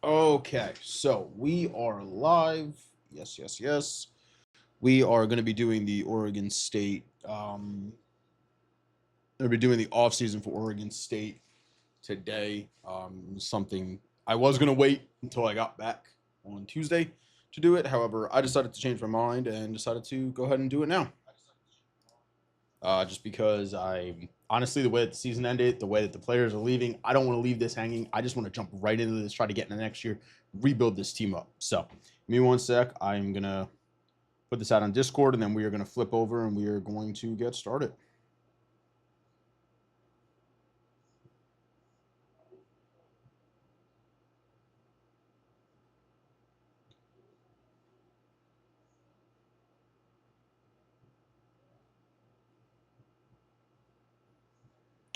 Okay, so we are live. Yes, yes, yes. We are going to be doing the Oregon State. We're doing the offseason for Oregon State today. Something I was going to wait until I got back on Tuesday to do it. However, I decided to change my mind and decided to go ahead and do it now. Just because I honestly, the way that the season ended, the way that the players are leaving, I don't want to leave this hanging. I just want to jump right into this, try to get into next year, rebuild this team up. So, give me one sec. I'm gonna put this out on Discord, and then we are gonna flip over and we are going to get started.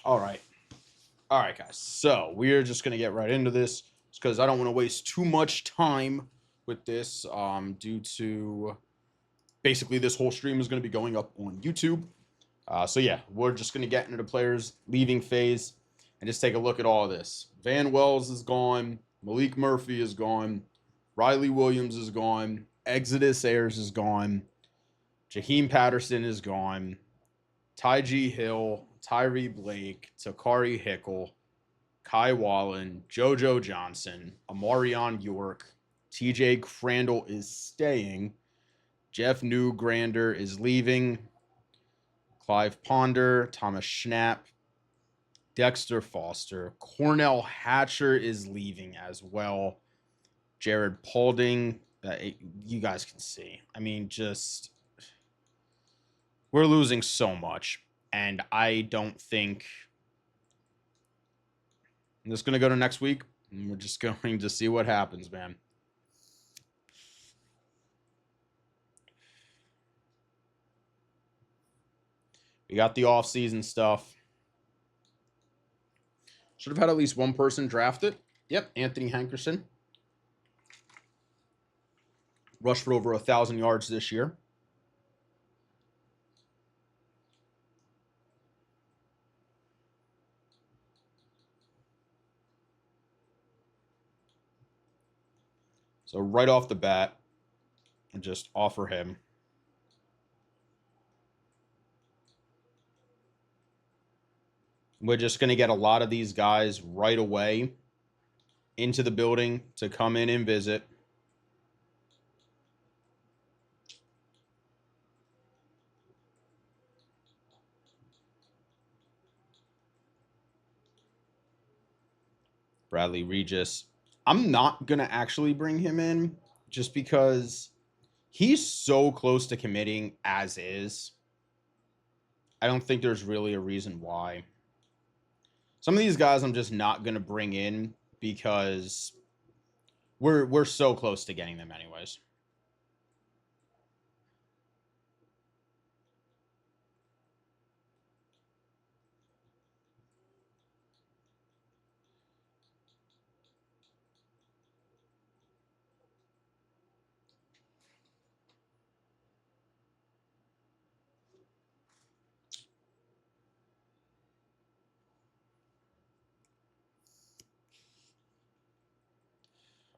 All right, guys. So we are just gonna get right into this because I don't want to waste too much time with this. Due to basically this whole stream is going to be going up on YouTube. So yeah, we're just gonna get into the players leaving phase and just take a look at all of this. Van Wells is gone. Malik Murphy is gone. Riley Williams is gone. Exodus Ayers is gone. Jaheim Patterson is gone. Ty Hill, Tyree Blake, Takari Hickle, Kai Wallen, JoJo Johnson, Amarion York, TJ Crandall is staying. Jeff Newgrander is leaving. Clive Ponder, Thomas Schnapp, Dexter Foster. Cornell Hatcher is leaving as well. Jared Paulding, you guys can see. I mean, just we're losing so much. And I don't think I'm just going to go to next week. And we're just going to see what happens, man. We got the offseason stuff. Should have had at least one person drafted. Yep, Anthony Hankerson. Rushed for over 1,000 yards this year. So right off the bat, just offer him. We're just going to get a lot of these guys right away into the building to come in and visit. Bradley Regis. I'm not going to actually bring him in just because he's so close to committing as is. I don't think there's really a reason why. Some of these guys I'm just not going to bring in because we're so close to getting them anyways.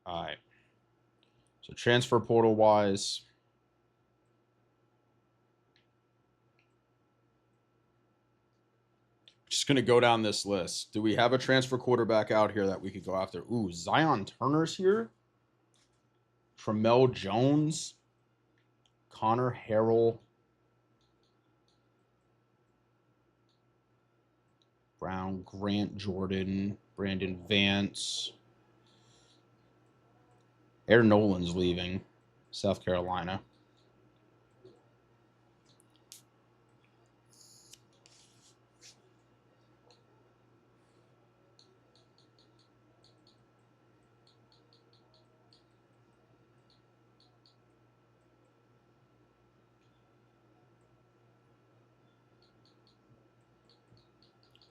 All right. So transfer portal wise, just going to go down this list. Do we have a transfer quarterback out here that we could go after? Ooh, Zion Turner's here. Tramel Jones. Connor Harrell. Brown, Grant Jordan, Brandon Vance. Aaron Nolan's leaving South Carolina.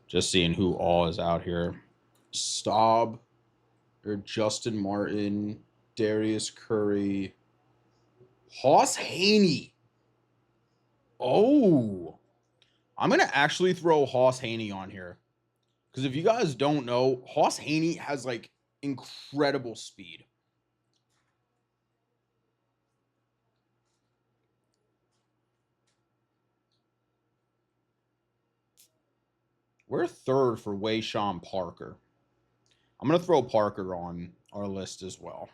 Just seeing who all is out here. Staub or Justin Martin, Darius Curry, Hoss Haney. Oh, I'm going to actually throw Hoss Haney on here. Because if you guys don't know, Hoss Haney has like incredible speed. We're third for Wayshawn Parker. I'm going to throw Parker on our list as well.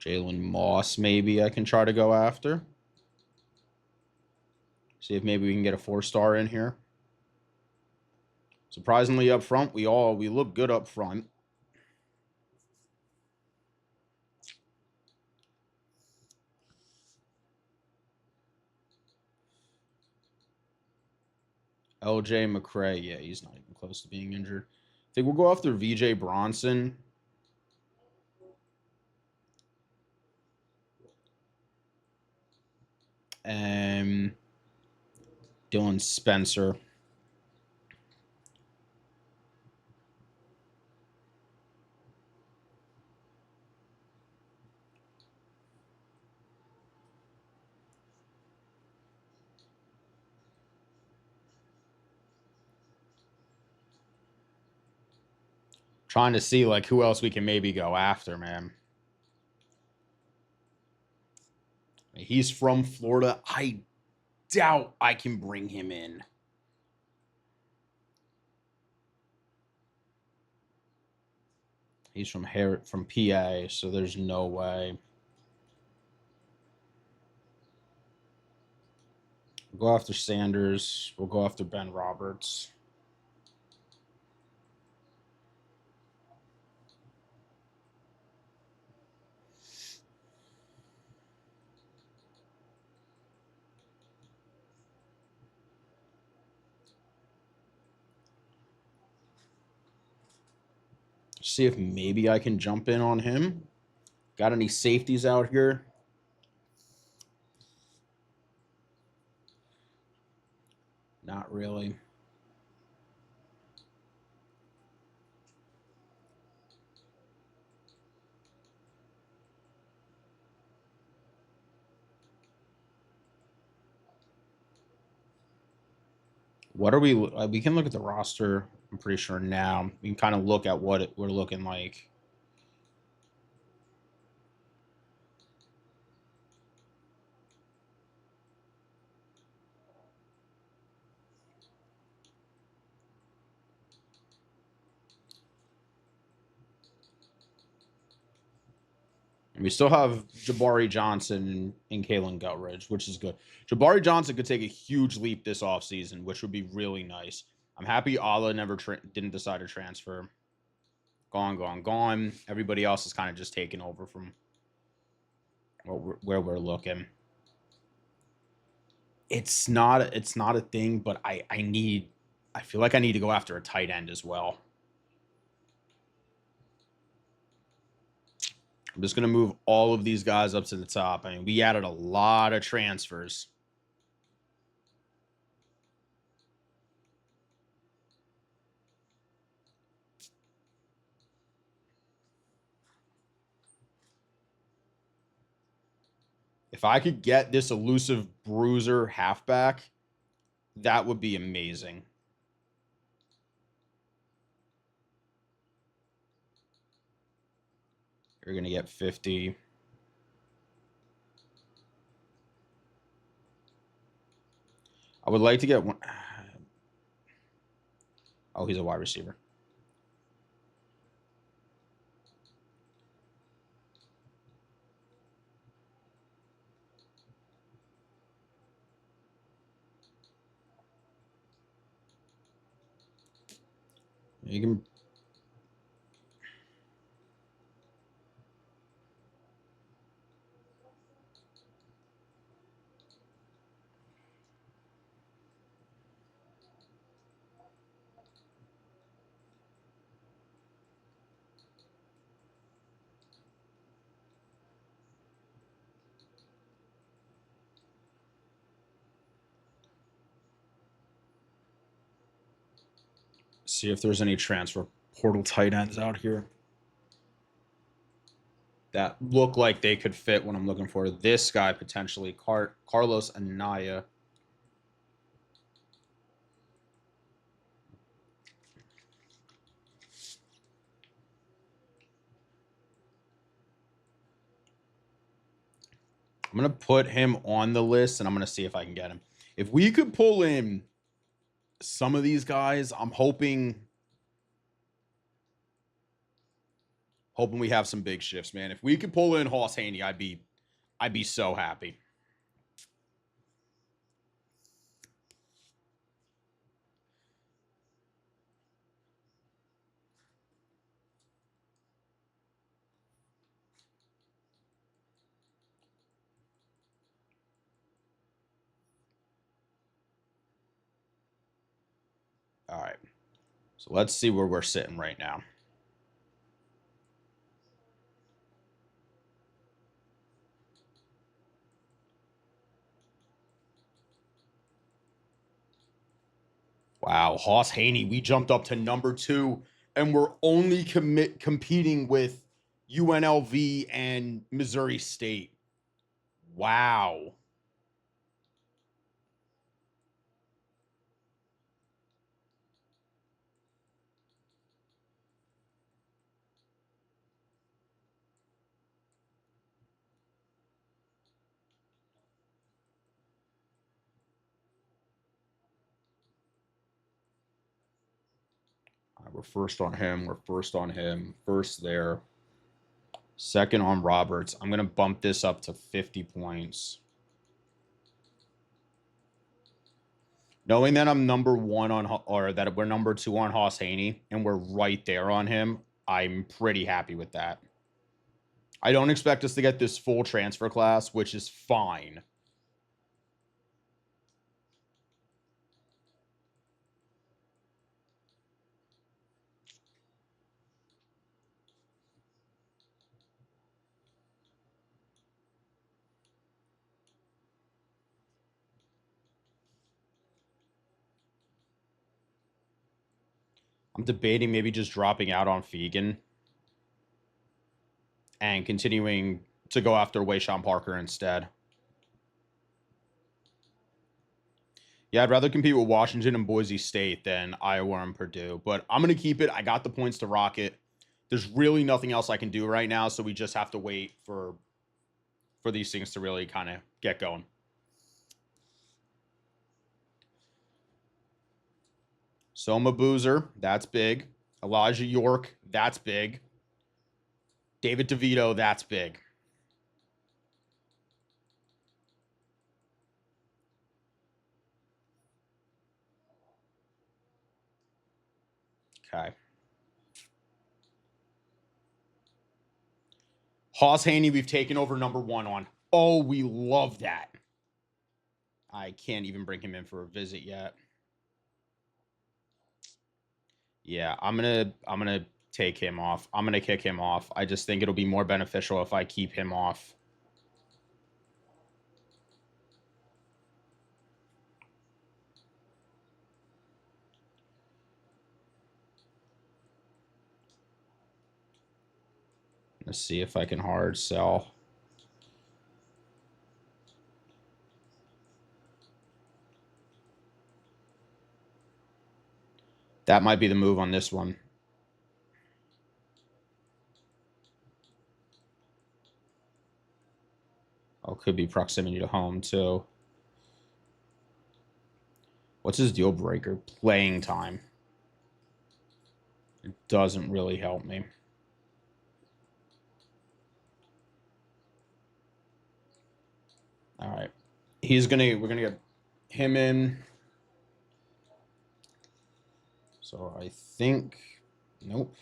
Jalen Moss, maybe I can try to go after. See if maybe we can get a 4-star in here. Surprisingly, up front, we look good up front. LJ McCray, yeah, he's not even close to being injured. I think we'll go after VJ Bronson. And Dylan Spencer. Trying to see like who else we can maybe go after, man. He's from Florida. I doubt I can bring him in. He's from PA, so there's no way. We'll go after Sanders. We'll go after Ben Roberts. See if maybe I can jump in on him. Got any safeties out here? Not really. What are we? We can look at the roster. I'm pretty sure now. We can kind of look at what we're looking like. And we still have Jabari Johnson and Kalen Gutridge, which is good. Jabari Johnson could take a huge leap this offseason, which would be really nice. I'm happy Allah never didn't decide to transfer. Gone. Everybody else is kind of just taking over from where we're looking. It's not a thing, but I feel like I need to go after a tight end as well. I'm just going to move all of these guys up to the top. I mean, we added a lot of transfers. If I could get this elusive bruiser halfback, that would be amazing. You're going to get 50. I would like to get one. Oh, he's a wide receiver. You can. See if there's any transfer portal tight ends out here that look like they could fit what I'm looking for. This guy potentially, Carlos Anaya. I'm going to put him on the list, and I'm going to see if I can get him. If we could pull in some of these guys, I'm hoping we have some big shifts, man. If we could pull in Hoss Haney, I'd be so happy. All right. So let's see where we're sitting right now. Wow, Hoss Haney, we jumped up to number 2, and we're only competing with UNLV and Missouri State. Wow. All right, we're first on him. We're first on him. First there. Second on Roberts. I'm going to bump this up to 50 points. Knowing that I'm number 1 on, or that we're number 2 on Hoss Haney, and we're right there on him, I'm pretty happy with that. I don't expect us to get this full transfer class, which is fine. I'm debating maybe just dropping out on Fegan and continuing to go after Wayshawn Parker instead. Yeah, I'd rather compete with Washington and Boise State than Iowa and Purdue, but I'm going to keep it. I got the points to rock it. There's really nothing else I can do right now, so we just have to wait for these things to really kind of get going. Soma Boozer, that's big. Elijah York, that's big. David DeVito, that's big. Okay. Hoss Haney, we've taken over number 1 on. Oh, we love that. I can't even bring him in for a visit yet. Yeah, I'm gonna take him off. I'm gonna kick him off. I just think it'll be more beneficial if I keep him off. Let's see if I can hard sell. That might be the move on this one. Oh, could be proximity to home too. What's his deal breaker? Playing time. It doesn't really help me. All right. We're gonna get him in. So I think, nope.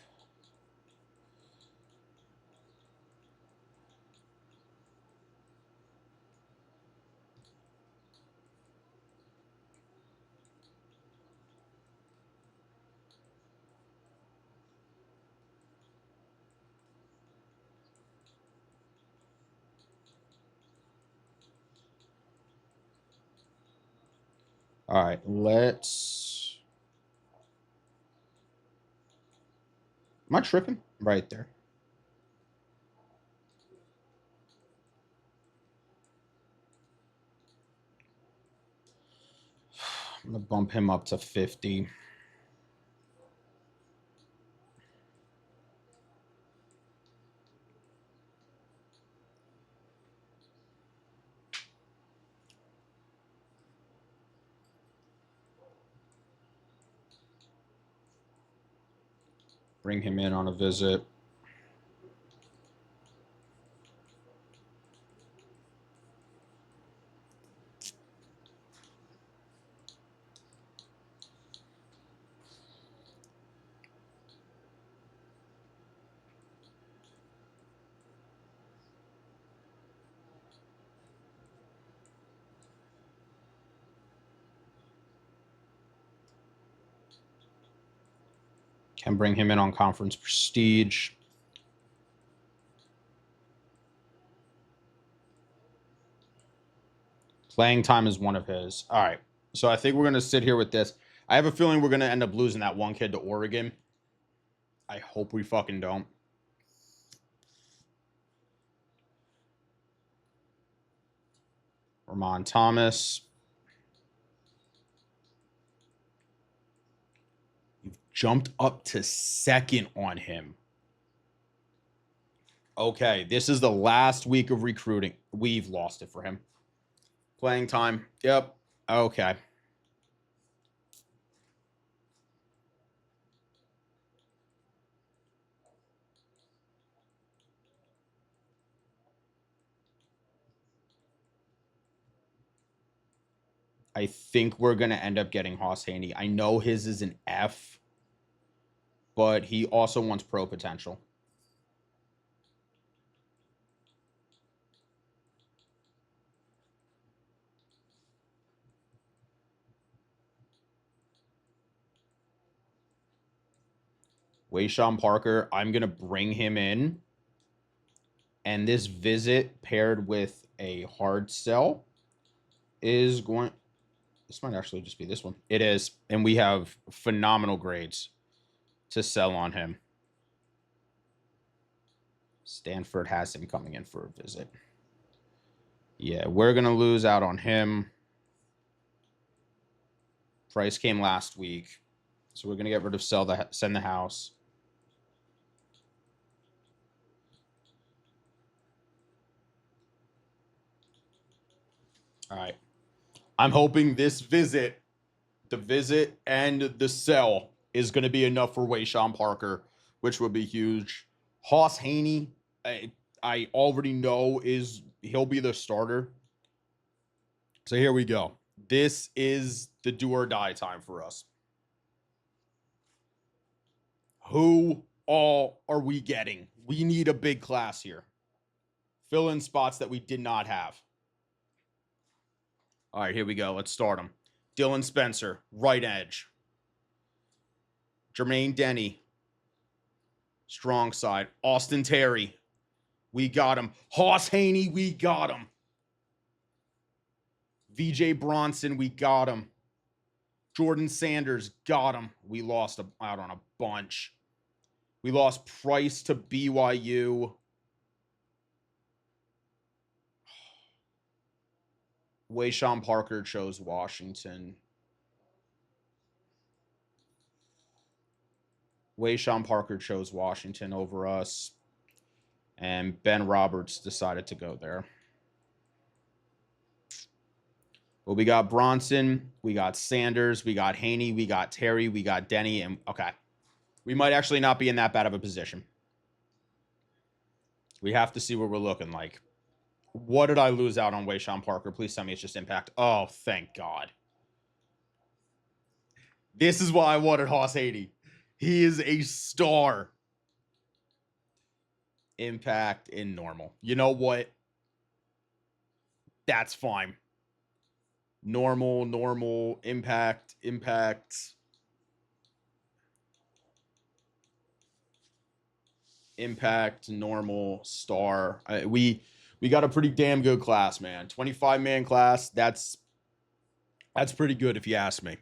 All right, let's Am I tripping? Right there. I'm going to bump him up to 50. Bring him in on a visit. Can bring him in on conference prestige. Playing time is one of his. All right. So I think we're going to sit here with this. I have a feeling we're going to end up losing that one kid to Oregon. I hope we fucking don't. Ramon Thomas. You've jumped up to second on him. Okay, this is the last week of recruiting. We've lost it for him. Playing time. Yep. Okay. I think we're going to end up getting Hoss Haney. I know his is an F, but he also wants pro potential. Wayshawn Parker, I'm going to bring him in. And this visit paired with a hard sell is going... This might actually just be this one. It is. And we have phenomenal grades to sell on him. Stanford has him coming in for a visit. Yeah, we're going to lose out on him. Price came last week. So we're going to get rid of send the house. All right. I'm hoping this visit, the visit and the sell, is going to be enough for Wayshawn Parker, which would be huge. Hoss Haney, I already know he'll be the starter. So here we go. This is the do or die time for us. Who all are we getting? We need a big class here. Fill in spots that we did not have. All right, here we go. Let's start them. Dylan Spencer, right edge. Jermaine Denny, strong side. Austin Terry, we got him. Hoss Haney, we got him. VJ Bronson, we got him. Jordan Sanders, got him. We lost out on a bunch. We lost Price to BYU. Wayshawn Parker chose Washington. Wayshawn Parker chose Washington over us. And Ben Roberts decided to go there. Well, we got Bronson, we got Sanders, we got Haney, we got Terry, we got Denny, and okay. We might actually not be in that bad of a position. We have to see what we're looking like. What did I lose out on Wayshawn Parker? Please tell me it's just impact. Oh, thank God. This is why I wanted Hoss Haney. He is a star. Impact in normal. You know what? That's fine. Normal, impact. Impact, normal, star. We got a pretty damn good class, man. 25-man class. That's pretty good if you ask me.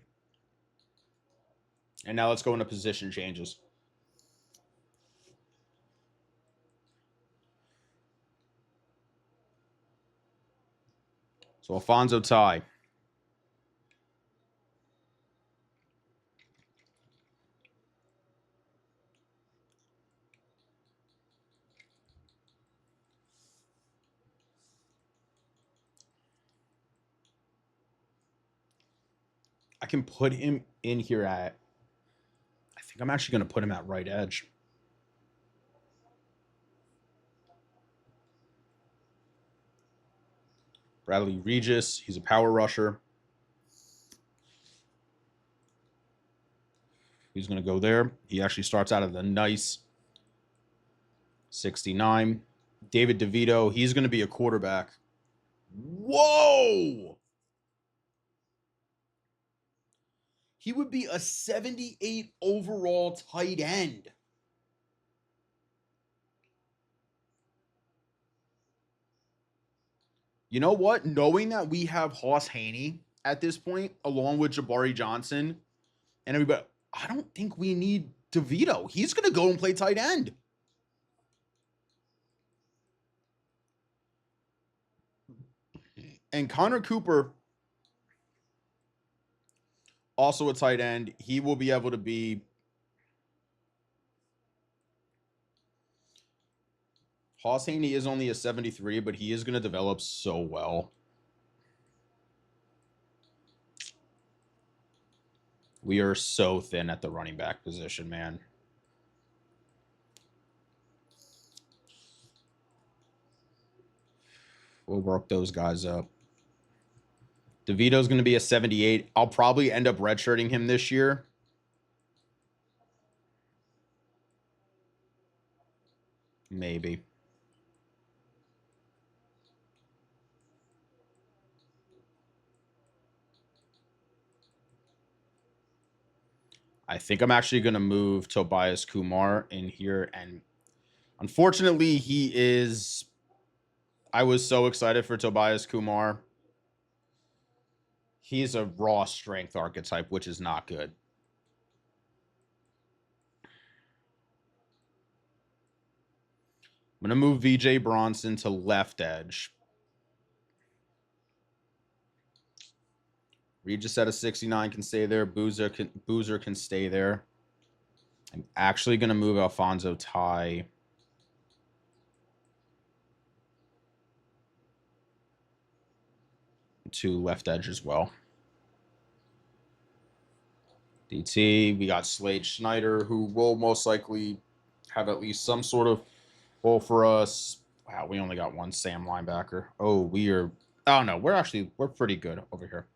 And now let's go into position changes. So Alfonso Ty. I can put him in here at, I think I'm actually going to put him at right edge. Bradley Regis, he's a power rusher. He's going to go there. He actually starts out at a nice 69. David DeVito, he's going to be a quarterback. Whoa! He would be a 78 overall tight end. You know what? Knowing that we have Hoss Haney at this point, along with Jabari Johnson and everybody, I don't think we need DeVito. He's going to go and play tight end. And Connor Cooper, also a tight end. He will be able to be. Hoss Haney is only a 73, but he is going to develop so well. We are so thin at the running back position, man. We'll work those guys up. DeVito's going to be a 78. I'll probably end up redshirting him this year. Maybe. I think I'm actually going to move Tobias Kumar in here. And unfortunately, he is... I was so excited for Tobias Kumar. He's a raw strength archetype, which is not good. I'm going to move VJ Bronson to left edge. Regis at a 69 can stay there. Boozer can stay there. I'm actually going to move Alfonso Ty to left edge as well. DT, we got Slade Schneider, who will most likely have at least some sort of role for us. Wow, we only got one Sam linebacker. Oh, no, we're pretty good over here.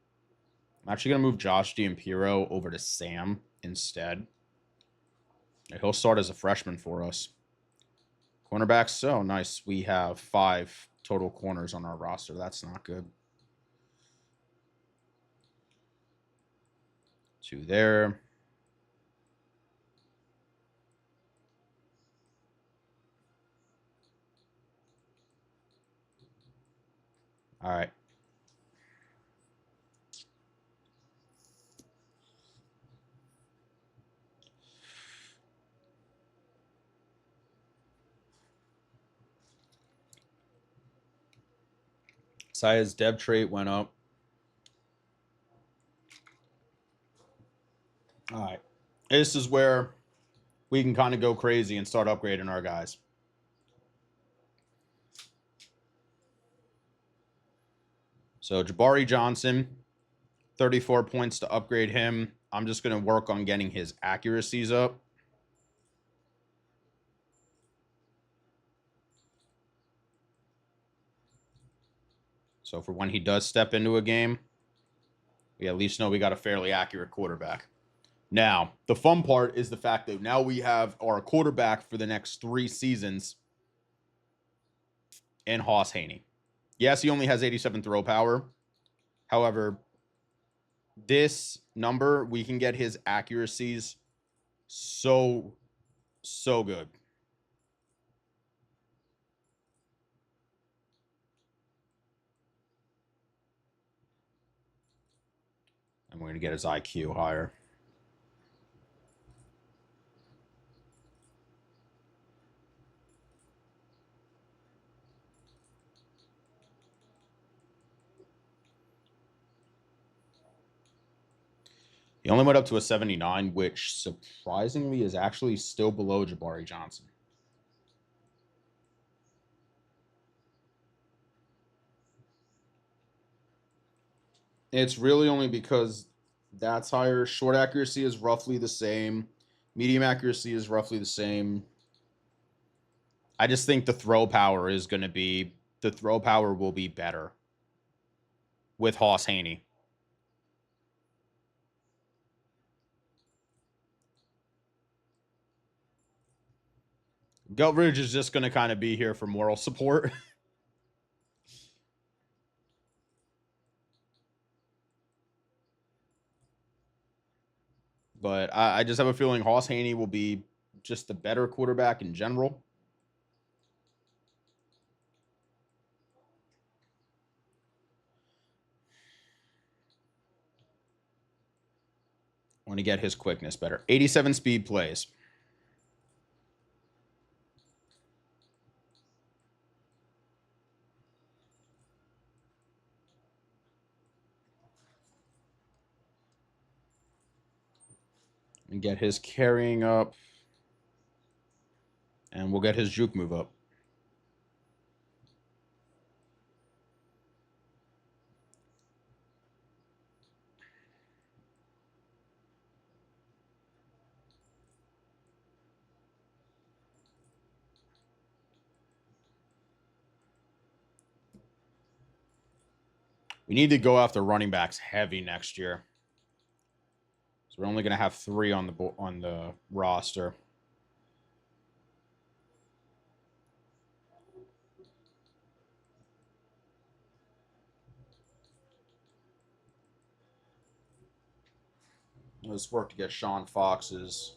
I'm actually going to move Josh D'Ampiro over to Sam instead. He'll start as a freshman for us. Cornerbacks, so nice. We have 5 total corners on our roster. That's not good. 2 there. All right. Sia's dev trait went up. All right. This is where we can kind of go crazy and start upgrading our guys. So Jabari Johnson, 34 points to upgrade him. I'm just going to work on getting his accuracies up. So for when he does step into a game, we at least know we got a fairly accurate quarterback. Now, the fun part is the fact that now we have our quarterback for the next 3 seasons in Hoss Haney. Yes, he only has 87 throw power. However, this number, we can get his accuracies so good. And we're going to get his IQ higher. He only went up to a 79, which surprisingly is actually still below Jabari Johnson. It's really only because that's higher. Short accuracy is roughly the same. Medium accuracy is roughly the same. I just think the throw power will be better with Hoss Haney. Gutridge is just going to kind of be here for moral support. But I just have a feeling Hoss Haney will be just a better quarterback in general. I want to get his quickness better. 87 speed plays. And get his carrying up. And we'll get his juke move up. We need to go after running backs heavy next year. So we're only going to have 3 on the roster. Let's work to get Sean Fox's.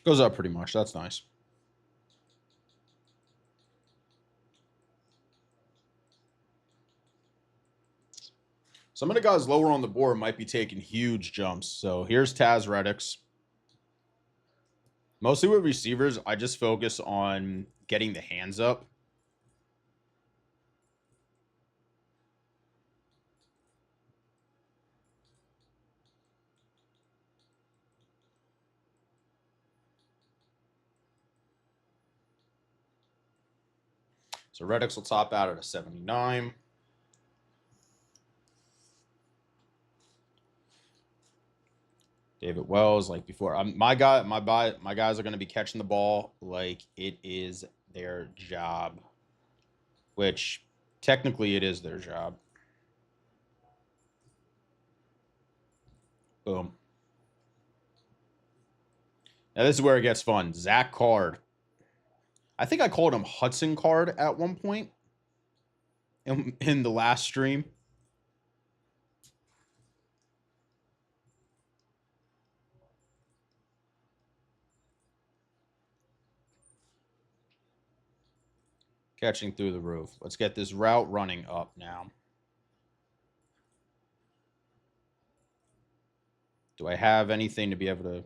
Goes up pretty much. That's nice. Some of the guys lower on the board might be taking huge jumps. So here's Taz Reddix. Mostly with receivers, I just focus on getting the hands up. So Reddix will top out at a 79. David Wells, like before, my guys are going to be catching the ball like it is their job, which technically it is their job. Boom. Now this is where it gets fun. Zach Card. I think I called him Hudson Card at one point in the last stream. Catching through the roof. Let's get this route running up now. Do I have anything to be able to...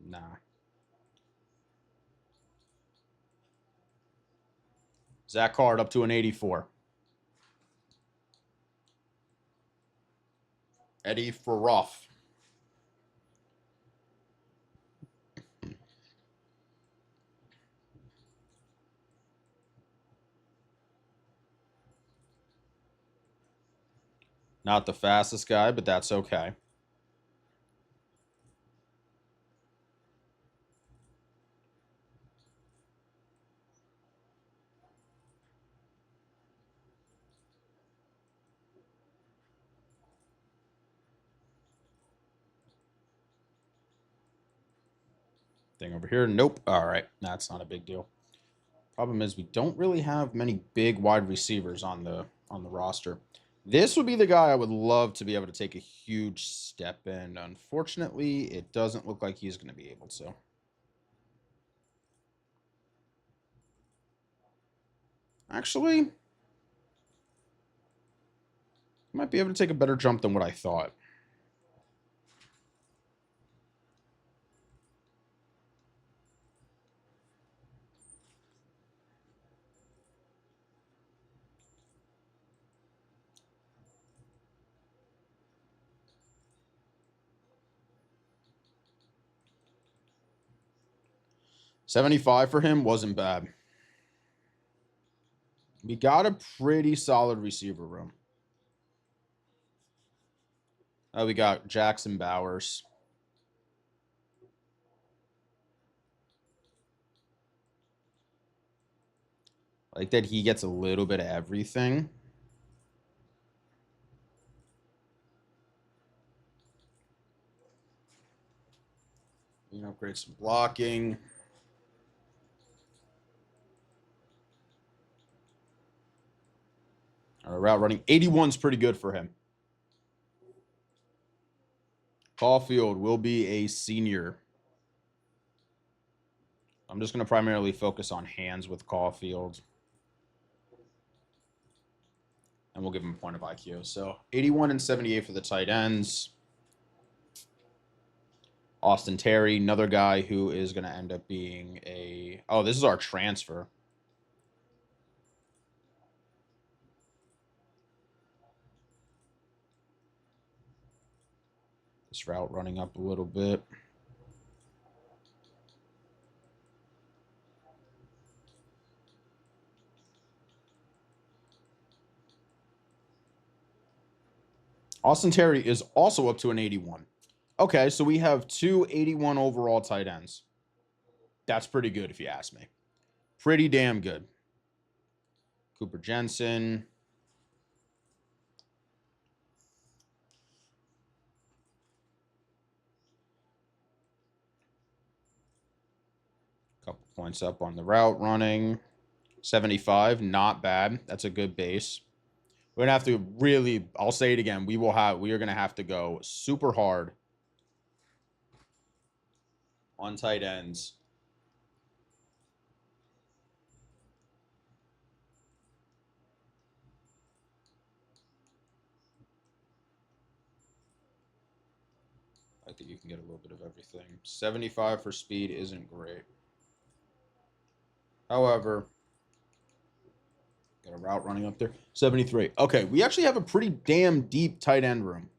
Nah. Zach Card up to an 84. Eddie Faroff. Not the fastest guy, but that's okay. Thing over here. Nope. All right. That's not a big deal. Problem is we don't really have many big wide receivers on the roster. This would be the guy I would love to be able to take a huge step in. Unfortunately, it doesn't look like he's going to be able to. Actually, he might be able to take a better jump than what I thought. 75 for him wasn't bad. We got a pretty solid receiver room. We got Jackson Bowers. I like that he gets a little bit of everything. You know, upgrade some blocking. All right, route running. 81 is pretty good for him. Caulfield will be a senior. I'm just going to primarily focus on hands with Caulfield. And we'll give him a point of IQ. So 81 and 78 for the tight ends. Austin Terry, another guy who is going to end up being a... Oh, this is our transfer. This route running up a little bit. Austin Terry is also up to an 81. Okay, so we have two 81 overall tight ends. That's pretty good if you ask me. Pretty damn good. Cooper Jensen. Couple points up on the route running. 75, not bad. That's a good base. We're gonna have to really, I'll say it again, we are gonna have to go super hard on tight ends. I think you can get a little bit of everything. 75 for speed isn't great. However, got a route running up there. 73. Okay, we actually have a pretty damn deep tight end room.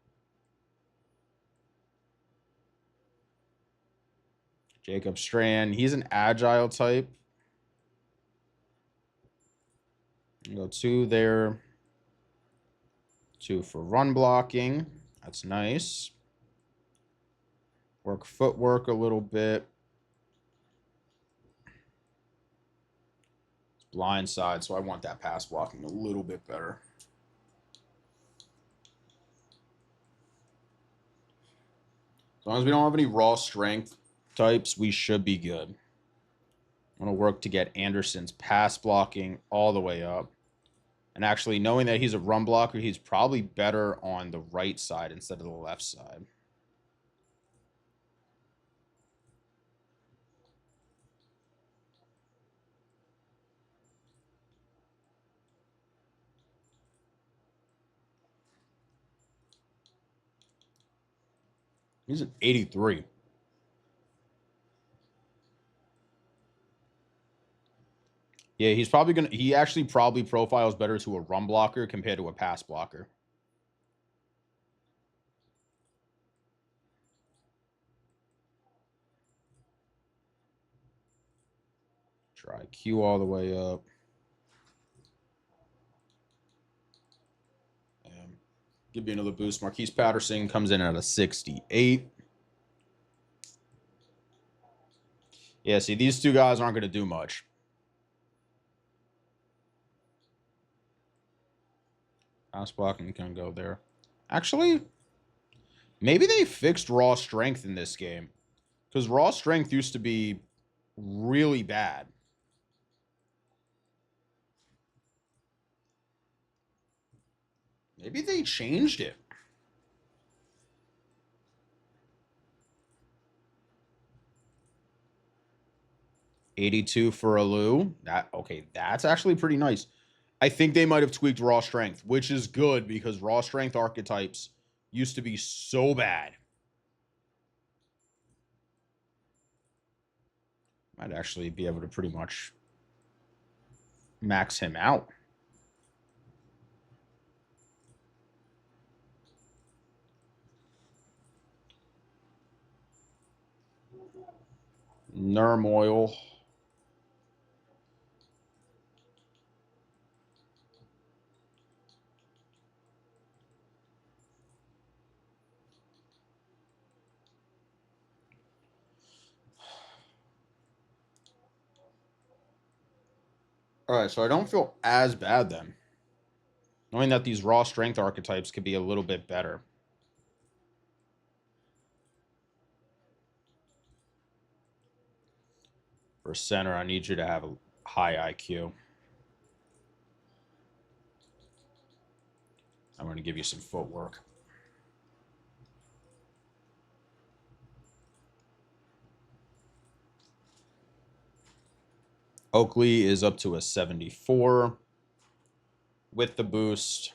Jacob Strand, he's an agile type. Go 2 there. 2 for run blocking. That's nice. Work footwork a little bit. Blind side, so I want that pass blocking a little bit better. As long as we don't have any raw strength types, we should be good. I want to work to get Anderson's pass blocking all the way up. And actually, knowing that he's a run blocker, he's probably better on the right side instead of the left side. He's an 83. Yeah, he's probably going to... He actually probably profiles better to a run blocker compared to a pass blocker. Try Q all the way up. And give you another boost. Marquise Patterson comes in at a 68. Yeah, see, these two guys aren't going to do much. Pass blocking can go there. Actually, maybe they fixed raw strength in this game. Because raw strength used to be really bad. Maybe they changed it. $82 for Alou. That's actually pretty nice. I think they might have tweaked raw strength, which is good because raw strength archetypes used to be so bad. Might actually be able to pretty much max him out. Nerm oil. All right, so I don't feel as bad then, knowing that these raw strength archetypes could be a little bit better. For center, I need you to have a high IQ. I'm going to give you some footwork. Oakley is up to a 74 with the boost.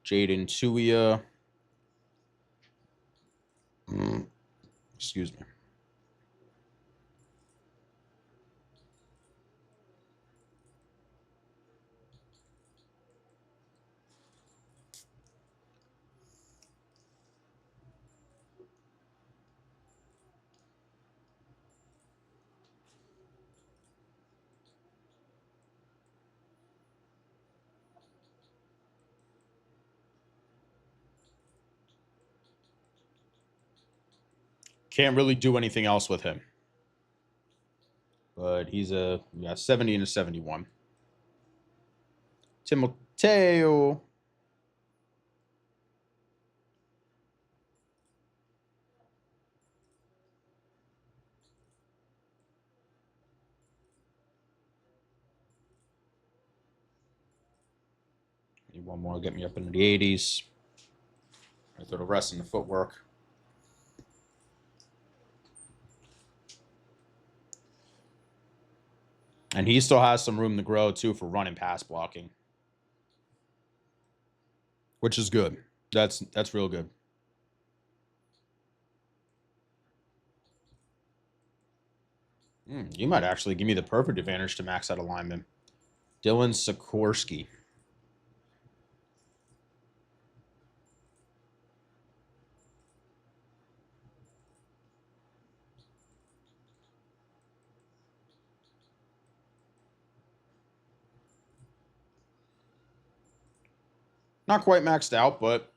Jaden Tuia. Excuse me. Can't really do anything else with him. But he's a 70 and a 71. Timoteo. Need one more, get me up into the 80s. I throw the rest in the footwork. And he still has some room to grow, too, for running pass blocking. Which is good. That's real good. You might actually give me the perfect advantage to max out alignment. Dylan Sikorsky. Not quite maxed out, but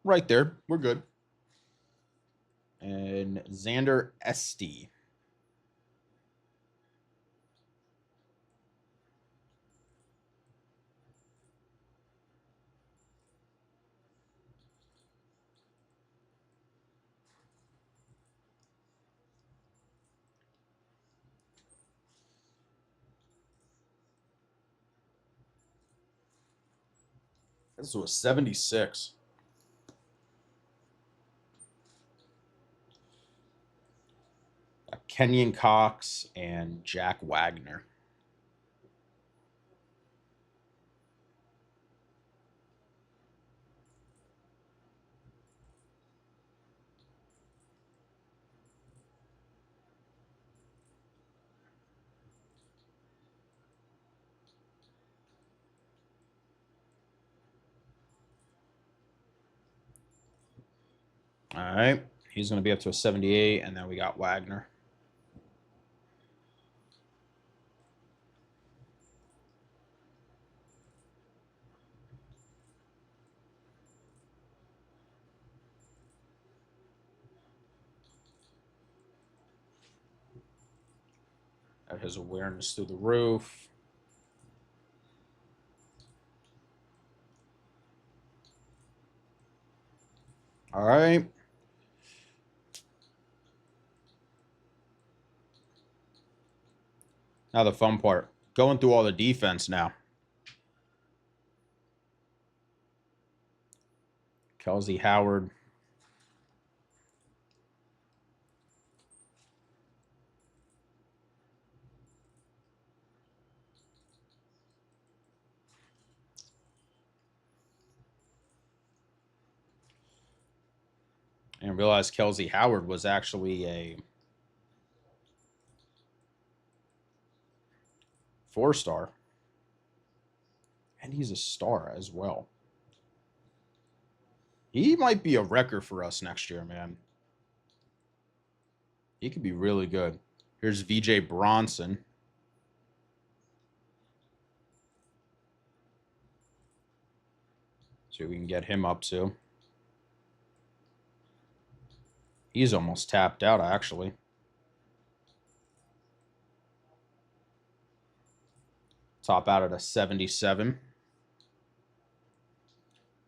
right there. We're good. And Xander Esty. This was 76. Kenyon Cox and Jack Wagner. All right. He's going to be up to a 78, and then we got Wagner. Got his awareness through the roof. All right. Now the fun part. Going through all the defense now. Kelsey Howard. And realized Kelsey Howard was actually a 4-star. And he's a star as well. He might be a wrecker for us next year, man. He could be really good. Here's VJ Bronson. See what we can get him up to. He's almost tapped out, actually. Top out at a 77.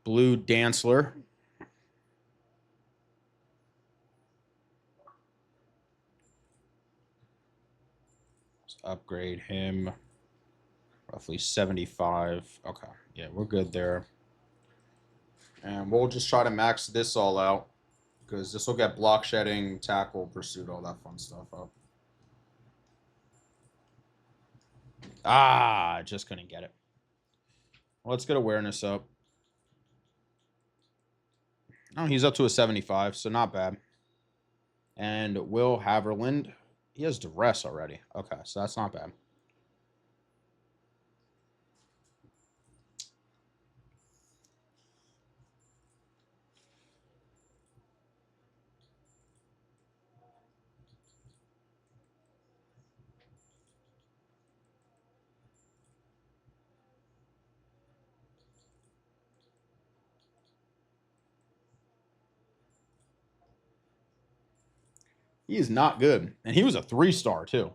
Blue Dantzler. Let's upgrade him. Roughly 75. Okay. Yeah, we're good there. And we'll just try to max this all out, because this will get block shedding, tackle, pursuit, all that fun stuff up. Ah, I just couldn't get it. Let's get awareness up. Oh, he's up to a 75, so not bad. And Will Haverland, he has duress already. Okay, so that's not bad. He is not good. And he was a 3-star, too.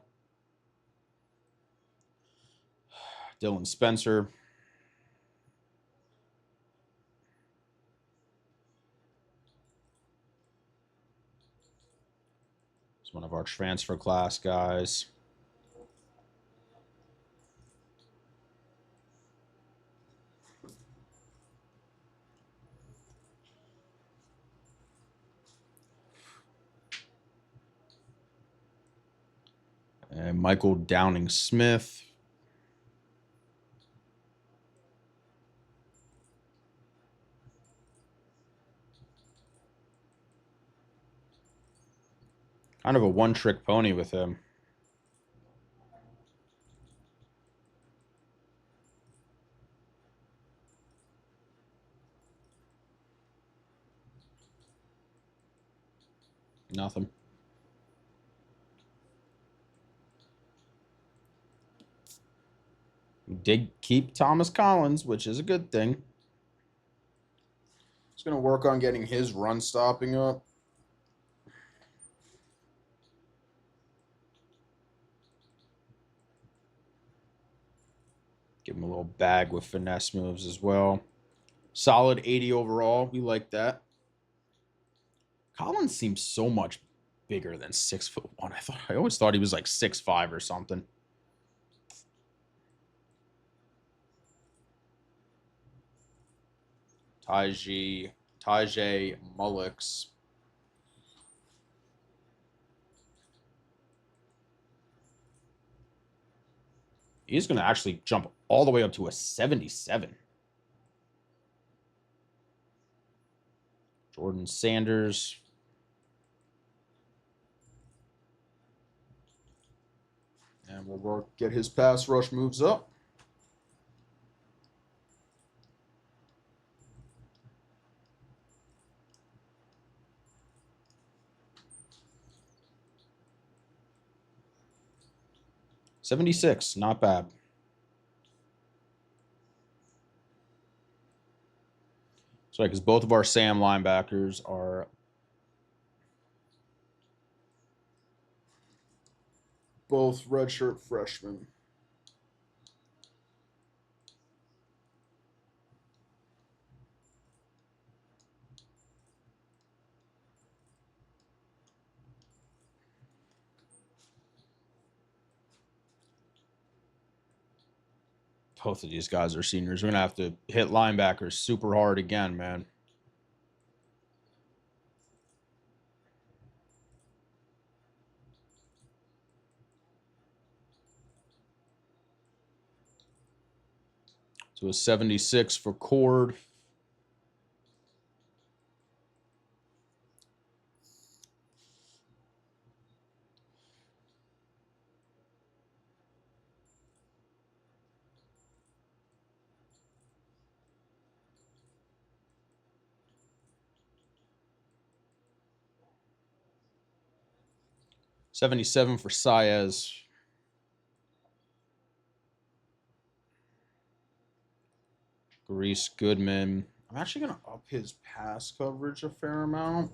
Dylan Spencer. He's one of our transfer class guys. And Michael Downing Smith. Kind of a one-trick pony with him. Nothing. We did keep Thomas Collins, which is a good thing. He's going to work on getting his run stopping up. Give him a little bag with finesse moves as well. Solid 80 overall. We like that. Collins seems so much bigger than 6'1". I always thought he was like 6'5" or something. Tajay Mullix. He's going to actually jump all the way up to a 77. Jordan Sanders. And we'll get his pass rush moves up. $76, not bad. That's right, because both of our Sam linebackers are both redshirt freshmen. Both of these guys are seniors. We're going to have to hit linebackers super hard again, man. So a 76 for Cord. $77 for Saez. Grease Goodman. I'm actually going to up his pass coverage a fair amount.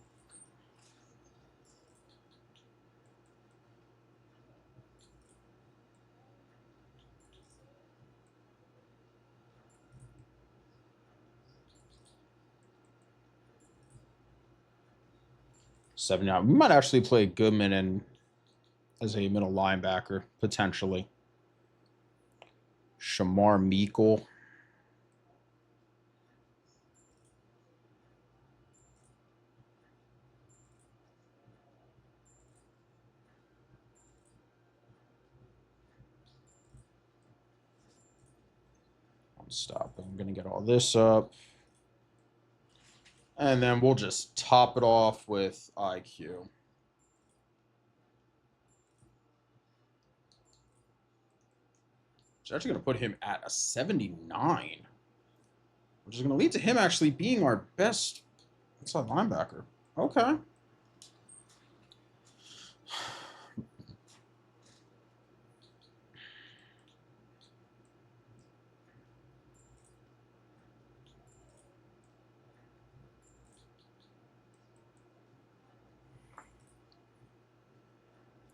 79. We might actually play Goodman in as a middle linebacker, potentially. Shamar Meikle. Stop. I'm going to get all this up. And then we'll just top it off with IQ. It's actually going to put him at a 79, which is going to lead to him actually being our best inside linebacker. Okay.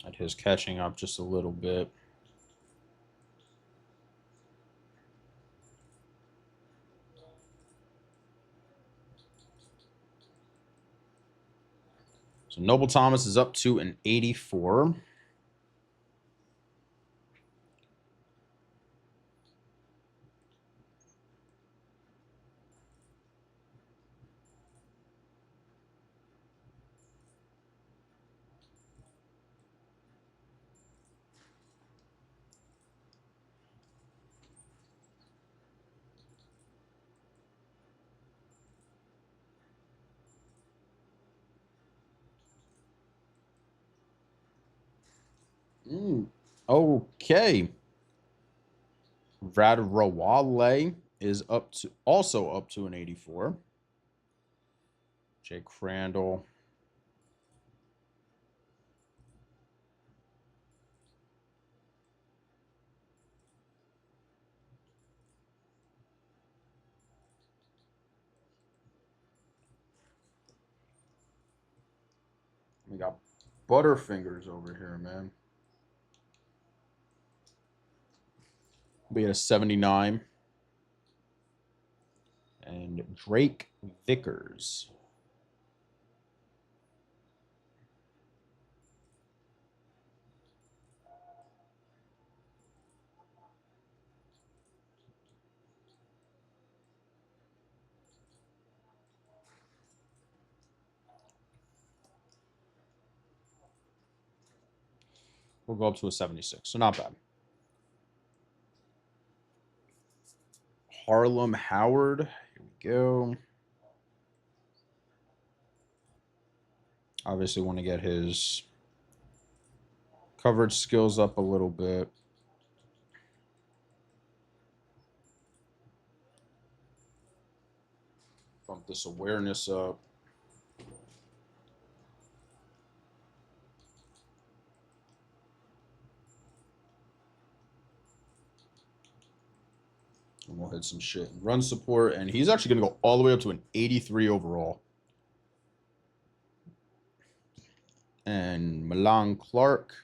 And his catching up just a little bit. So Noble Thomas is up to an 84. Okay. Radrawale is also up to an 84. Jake Crandall. We got Butterfingers over here, man. We had a 79. And Drake Vickers. We'll go up to a 76, so not bad. Harlem Howard. Here we go. Obviously want to get his coverage skills up a little bit. Bump this awareness up. And we'll hit some shit and run support. And he's actually going to go all the way up to an 83 overall. And Milan Clark.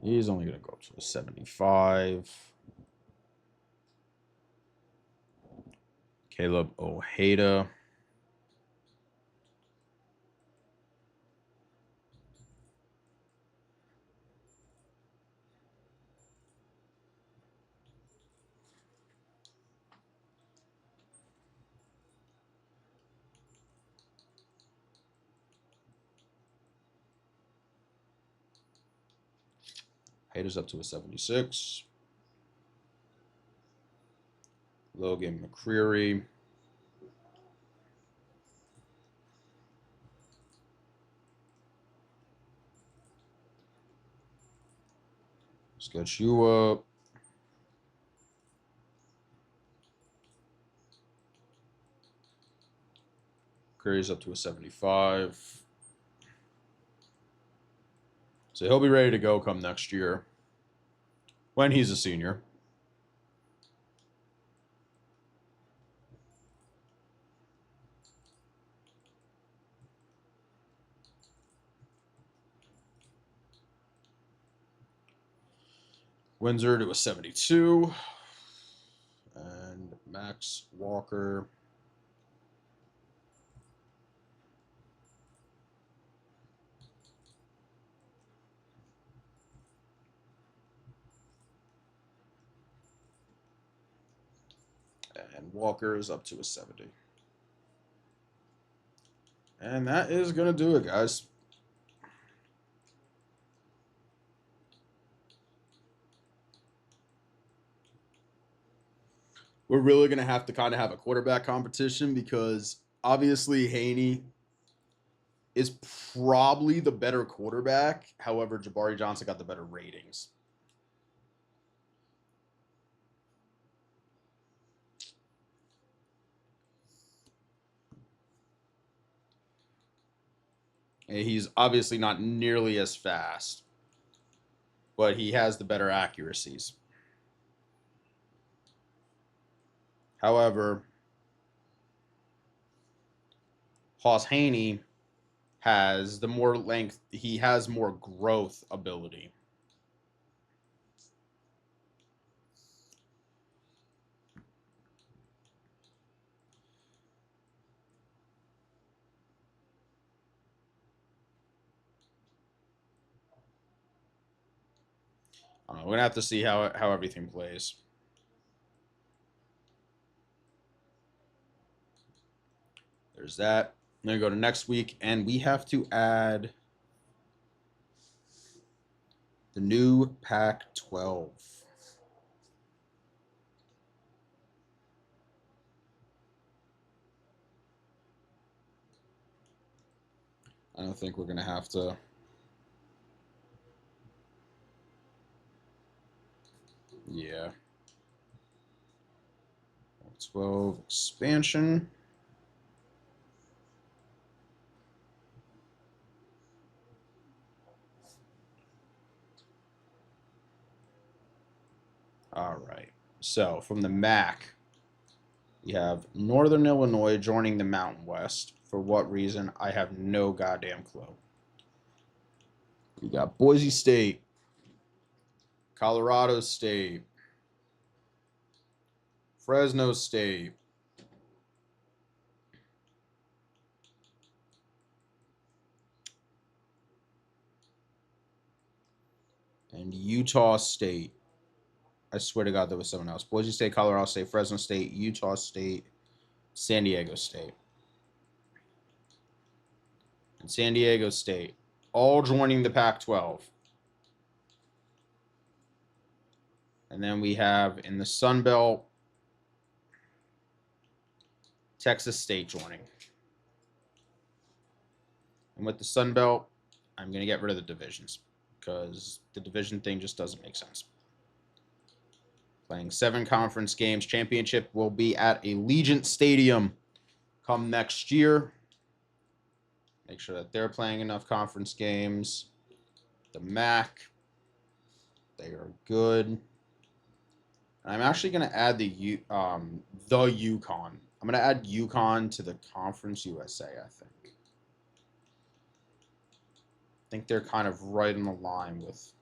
He's only going to go up to a 75. Caleb Ojeda. Ojeda's up to a 76. Logan McCreary. Let's get you up. McCreary's up to a 75. So he'll be ready to go come next year when he's a senior. Windsor to a 72. And Max Walker. And Walker is up to a 70. And that is going to do it, guys. We're really going to have to kind of have a quarterback competition because obviously Haney is probably the better quarterback. However, Jabari Johnson got the better ratings. And he's obviously not nearly as fast, but he has the better accuracies. However, Haas Haney has the more length. He has more growth ability. We're going to have to see how everything plays. There's that. I'm going to go to next week, and we have to add the new Pac-12. I don't think we're going to have to. Yeah. 12 expansion. All right. So from the MAC, we have Northern Illinois joining the Mountain West. For what reason? I have no goddamn clue. We got Boise State, Colorado State, Fresno State, and Utah State. I swear to God, there was someone else. Boise State, Colorado State, Fresno State, Utah State, San Diego State. And San Diego State, all joining the Pac-12. And then we have in the Sun Belt, Texas State joining. And with the Sun Belt, I'm going to get rid of the divisions because the division thing just doesn't make sense. Playing 7 conference games. Championship will be at Allegiant Stadium come next year. Make sure that they're playing enough conference games. The MAC, they are good. I'm actually going to add the UConn. I'm going to add UConn to the Conference USA, I think. I think they're kind of right in the line with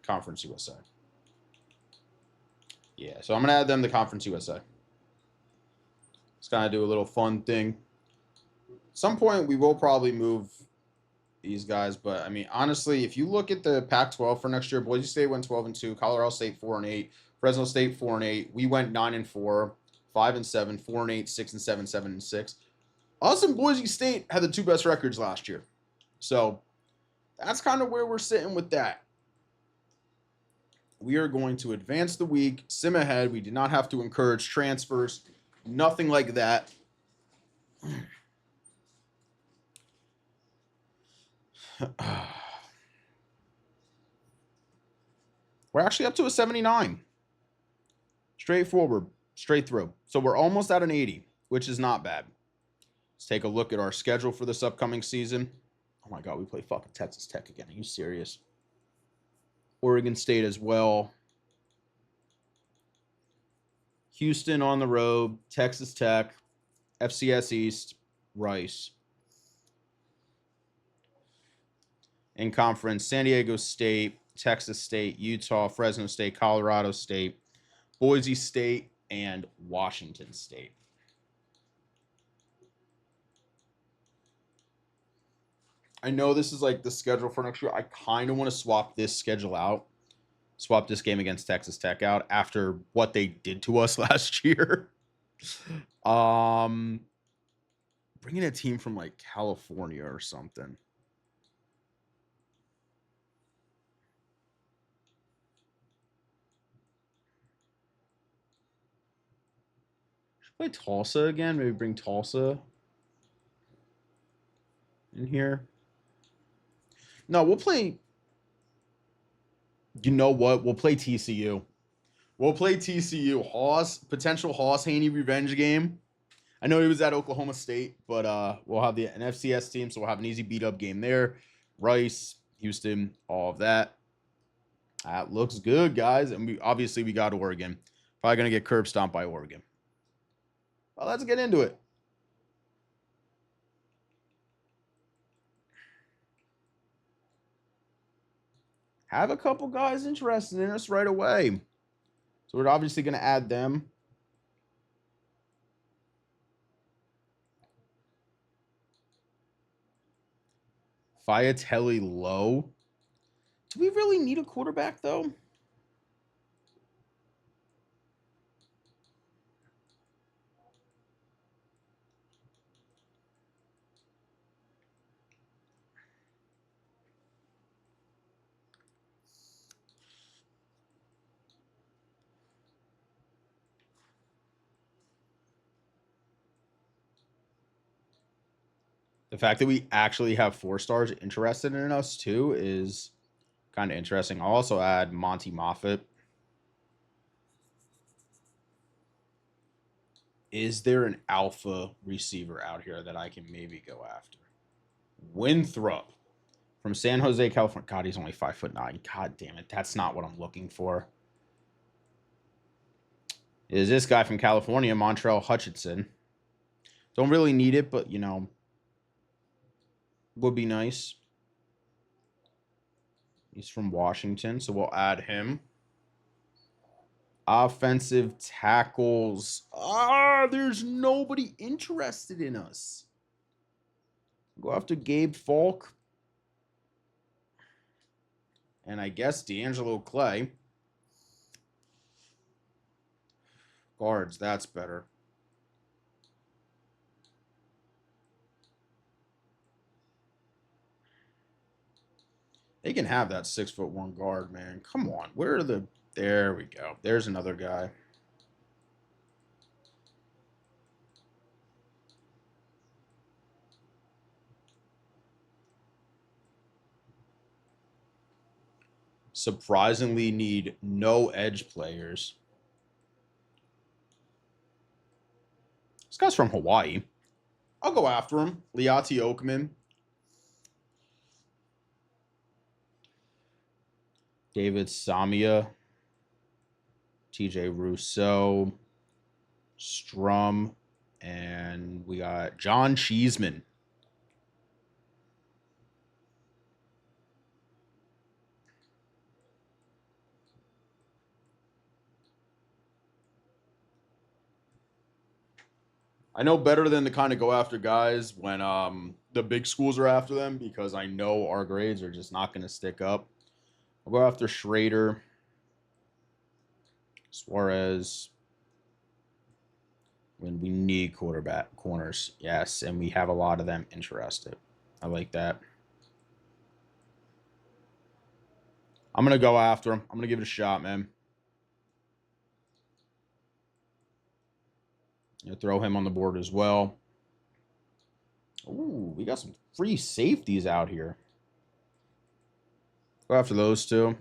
Conference USA. Yeah, so I'm going to add them to Conference USA. Let's kind of do a little fun thing. At some point, we will probably move these guys, but I mean, honestly, if you look at the Pac-12 for next year, Boise State went 12-2, Colorado State 4-8, Fresno State 4-8. We went 9-4, 5-7, 4-8, 6-7, 7-6. Us and Boise State had the 2 best records last year, so that's kind of where we're sitting with that. We are going to advance the week, sim ahead. We did not have to encourage transfers, nothing like that. We're actually up to a 79. Straightforward, straight through. So we're almost at an 80, which is not bad. Let's take a look at our schedule for this upcoming season. Oh my God, we play fucking Texas Tech again. Are you serious? Oregon State as well. Houston on the road, Texas Tech, FCS East, Rice. In conference, San Diego State, Texas State, Utah, Fresno State, Colorado State, Boise State, and Washington State. I know this is like the schedule for next year. I kind of want to swap this schedule out. Swap this game against Texas Tech out after what they did to us last year. Bringing a team from like California or something. Should play Tulsa again. Maybe bring Tulsa in here. No, we'll play. You know what? We'll play TCU. We'll play TCU. Potential Haney revenge game. I know he was at Oklahoma State, but we'll have an FCS team, so we'll have an easy beat-up game there. Rice, Houston, all of that. That looks good, guys. And we got Oregon. Probably going to get curb stomped by Oregon. Well, let's get into it. Have a couple guys interested in us right away. So we're obviously going to add them. Fiatelli low. Do we really need a quarterback, though? The fact that we actually have 4 stars interested in us, too, is kind of interesting. I'll also add Monty Moffitt. Is there an alpha receiver out here that I can maybe go after? Winthrop from San Jose, California. God, he's only 5'9". God damn it. That's not what I'm looking for. Is this guy from California, Montrell Hutchinson. Don't really need it, but, you know, would be nice. He's from Washington, so we'll add him. Offensive tackles. There's nobody interested in us. Go after Gabe Falk. And I guess D'Angelo Clay. Guards, that's better. They can have that 6'1" guard, man. Come on. Where are the... There we go. There's another guy. Surprisingly need no edge players. This guy's from Hawaii. I'll go after him. Liati Oakman. David Samia. TJ Rousseau. Strum. And we got John Cheeseman. I know better than to kind of go after guys when the big schools are after them, because I know our grades are just not going to stick up. I'll go after Schrader, Suarez. When we need quarterback corners, yes, and we have a lot of them interested. I like that. I'm going to go after him. I'm going to give it a shot, man. Throw him on the board as well. Ooh, we got some free safeties out here. Go after those two.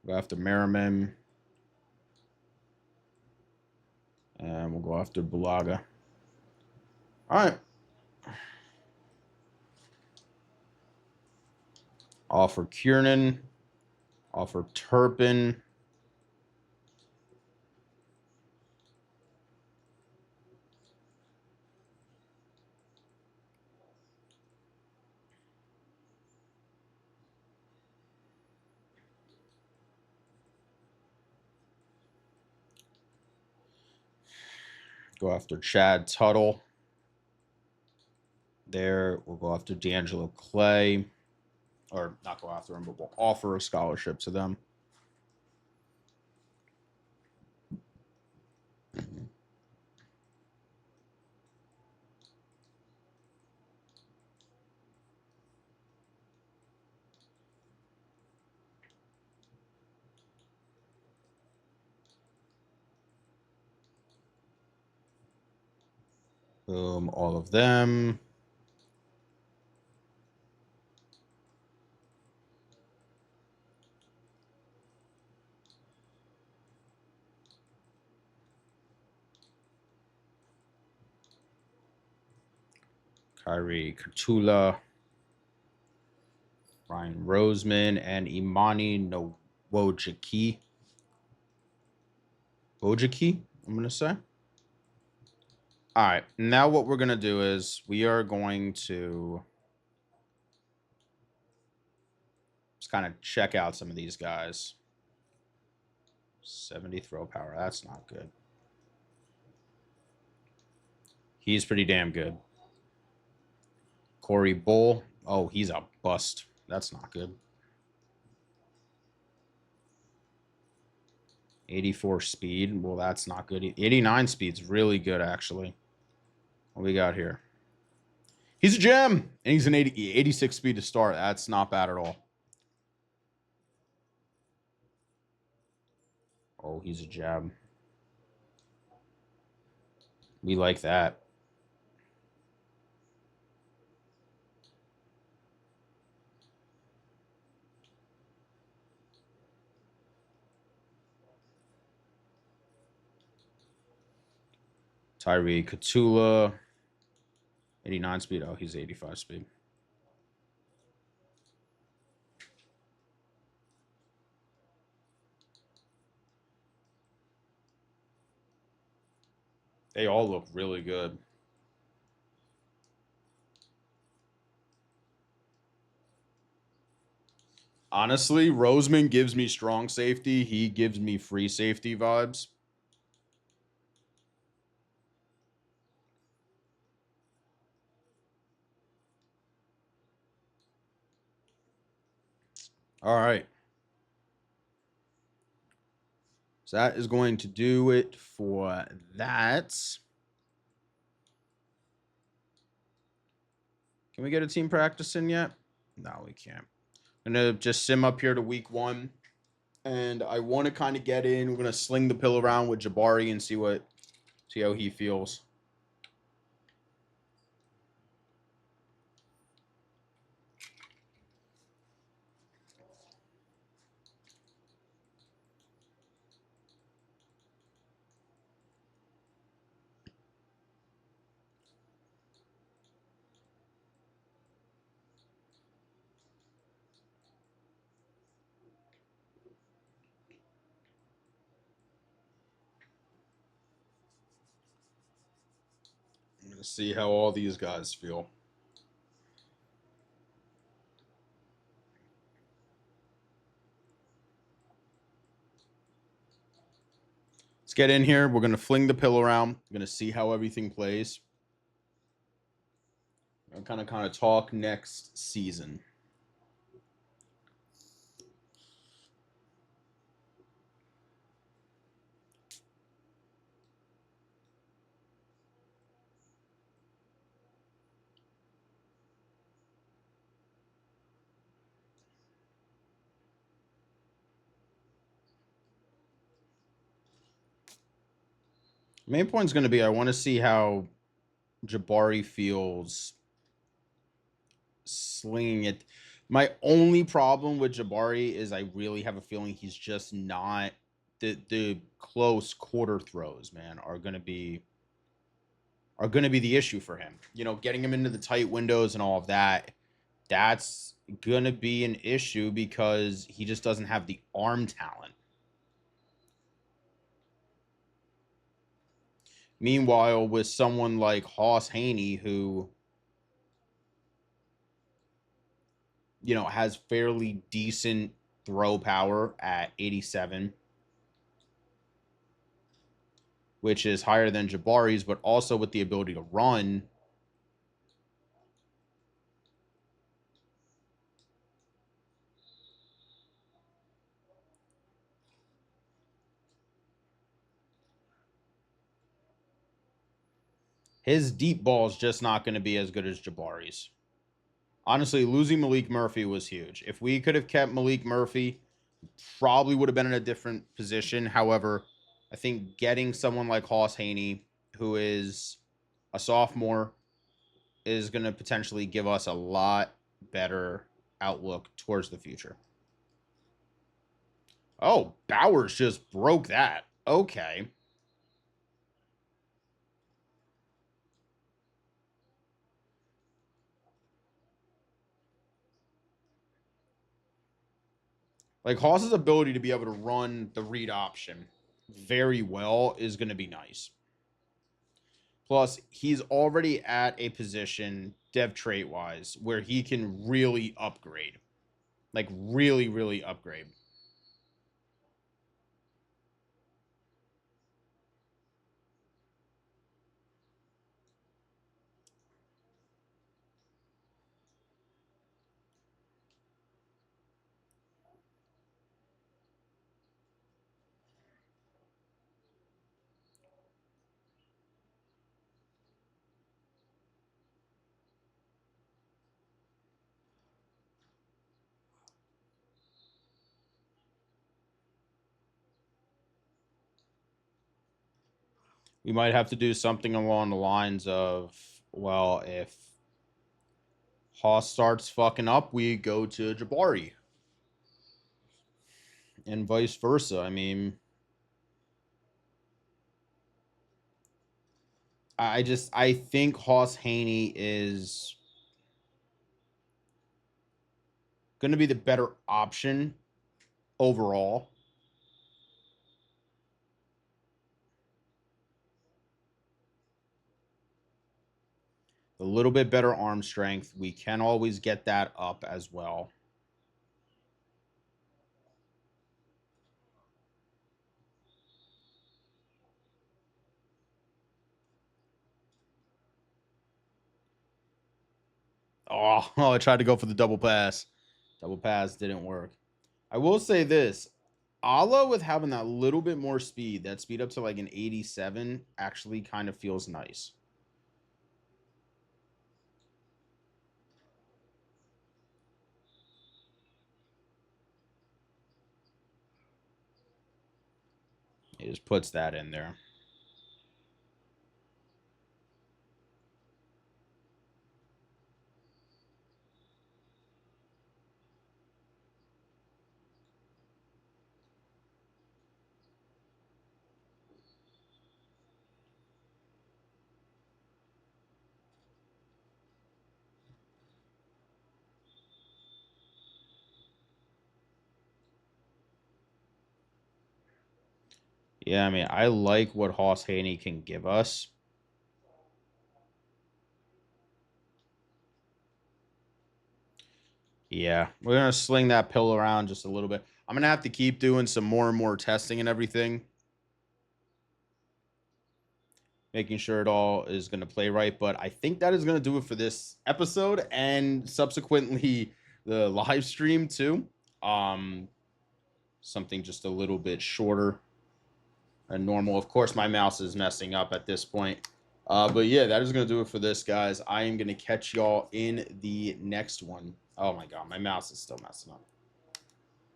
Go after Merriman. And we'll go after Bulaga. All right. Offer Kiernan. Offer Turpin. Go after Chad Tuttle. There, we'll go after D'Angelo Clay. Or not go after him, but we'll offer a scholarship to them. Boom, all of them. Kyrie Katula, Ryan Roseman, and Imani Nwojiki. Wojaki, I'm going to say. All right, now what we're going to do is we are going to just kind of check out some of these guys. 70 throw power, that's not good. He's pretty damn good. Corey Bull, oh, he's a bust. That's not good. 84 speed, well, that's not good. 89 speed's really good, actually. What we got here? He's a gem, and he's an 86 speed to start. That's not bad at all. Oh, he's a gem. We like that. Tyree Katula, 89 speed. Oh, he's 85 speed. They all look really good. Honestly, Roseman gives me strong safety. He gives me free safety vibes. All right. So that is going to do it for that. Can we get a team practice in yet? No, we can't. I'm going to just sim up here to week 1. And I want to kind of get in. We're going to sling the pill around with Jabari and see how he feels. I'm going to see how all these guys feel. Let's get in here. We're going to fling the pill around. We're going to see how everything plays. I'll kind of talk next season. Main point is going to be I want to see how Jabari feels slinging it. My only problem with Jabari is I really have a feeling he's just not the close quarter throws, man, are going to be the issue for him. You know, getting him into the tight windows and all of that, that's going to be an issue because he just doesn't have the arm talent. Meanwhile, with someone like Hoss Haney, who, you know, has fairly decent throw power at 87, which is higher than Jabari's, but also with the ability to run. His deep ball is just not going to be as good as Jabari's. Honestly, losing Malik Murphy was huge. If we could have kept Malik Murphy, probably would have been in a different position. However, I think getting someone like Hoss Haney, who is a sophomore, is going to potentially give us a lot better outlook towards the future. Oh, Bowers just broke that. Okay. Like, Hoss's ability to be able to run the read option very well is going to be nice. Plus, he's already at a position, dev trait wise, where he can really upgrade. Like, really, really upgrade. We might have to do something along the lines of, well, if Hoss starts fucking up, we go to Jabari. And vice versa. I mean, I think Hoss Haney is going to be the better option overall. A little bit better arm strength. We can always get that up as well. Oh, I tried to go for the double pass. Double pass didn't work. I will say this. Ala with having that little bit more speed, that speed up to like an 87, actually kind of feels nice. He just puts that in there. Yeah, I mean, I like what Hoss Haney can give us. Yeah, we're going to sling that pill around just a little bit. I'm going to have to keep doing some more and more testing and everything. Making sure it all is going to play right. But I think that is going to do it for this episode and subsequently the live stream too. Something just a little bit shorter than normal. Of course, my mouse is messing up at this point. But yeah, that is going to do it for this, guys. I am going to catch y'all in the next one. Oh my God, my mouse is still messing up.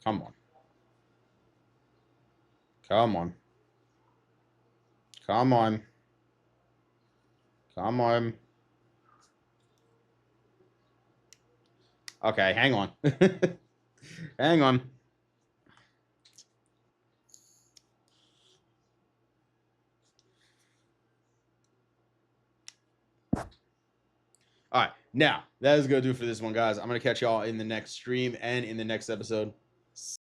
Come on. Come on. Come on. Come on. Okay, hang on. Hang on. All right, now that is going to do it for this one, guys. I'm going to catch y'all in the next stream and in the next episode.